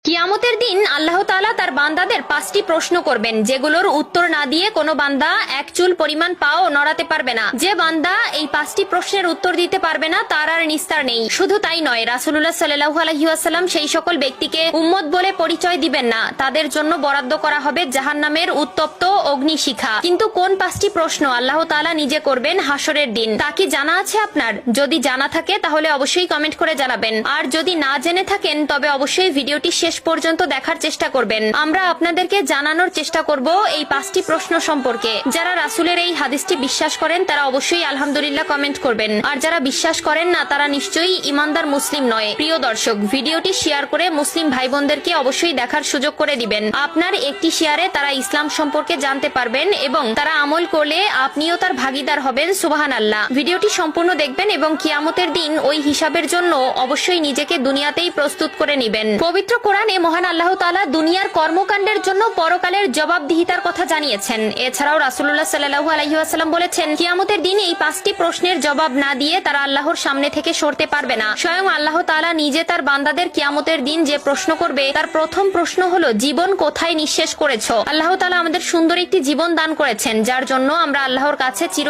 কিয়ামতের দিন আল্লাহ তাআলা তার বান্দাদের 5টি প্রশ্ন করবেন, যেগুলোর উত্তর না দিয়ে কোনো বান্দা এক চুল পরিমাণ পাও নড়াতে পারবে না। যে বান্দা এই 5টি প্রশ্নের উত্তর দিতে পারবে না তার আর নিস্তার নেই। শুধু তাই নয়, রাসূলুল্লাহ সাল্লাল্লাহু আলাইহি ওয়াসাল্লাম সেই সকল ব্যক্তিকে উম্মত বলে পরিচয় দিবেন না, তাদের জন্য বরাদ্দ করা হবে জাহান্নামের উত্তপ্ত অগ্নিশিখা। কিন্তু কোন 5টি প্রশ্ন আল্লাহ তাআলা নিজে করবেন হাসরের দিন, তা কি জানা আছে আপনার? যদি জানা থাকে তাহলে অবশ্যই কমেন্ট করে জানাবেন, আর যদি না জেনে থাকেন তবে অবশ্যই ভিডিওটি শেষ পর্যন্ত দেখার চেষ্টা করবেন। আমরা আপনাদেরকে জানানোর চেষ্টা করব এই 5টি প্রশ্ন সম্পর্কে। যারা রাসূলের এই হাদিসটি বিশ্বাস করেন তারা অবশ্যই আলহামদুলিল্লাহ কমেন্ট করবেন, আর যারা বিশ্বাস করেন না তারা নিশ্চয়ই ঈমানদার মুসলিম নয়। প্রিয় দর্শক, ভিডিওটি শেয়ার করে মুসলিম ভাই বোনদেরকে অবশ্যই দেখার সুযোগ করে দিবেন। আপনার একটি শেয়ারে তারা ইসলাম সম্পর্কে জানতে পারবেন এবং তারা আমল করলে আপনিও তার ভাগীদার হবেন। সুবহানাল্লাহ। ভিডিওটি সম্পূর্ণ দেখবেন এবং কিয়ামতের দিন ওই হিসাবের জন্য অবশ্যই নিজেকে দুনিয়াতেই প্রস্তুত করে নেবেন। পবিত্র কোরআনে মহান আল্লাহ তাআলা দুনিয়ার কর্মকাণ্ডের জন্য পরকালের জবাবদিহিতার কথা জানিয়েছেন। এছাড়াও রাসূলুল্লাহ সাল্লাল্লাহু আলাইহি ওয়াসাল্লাম বলেছেন, কিয়ামতের দিন এই 5টি প্রশ্নের জবাব না দিয়ে তারা আল্লাহর সামনে থেকে সরতে পারবে না। স্বয়ং আল্লাহ তাআলা নিজে তার বান্দাদের কিয়ামতের দিন যে প্রশ্ন করবে তার প্রথম প্রশ্ন হলো, জীবন কোথায় নিঃশেষ করেছো? আল্লাহ তাআলা আমাদের সুন্দর একটি জীবন দান করেছেন, যার জন্য আমরা আল্লাহর কাছে চির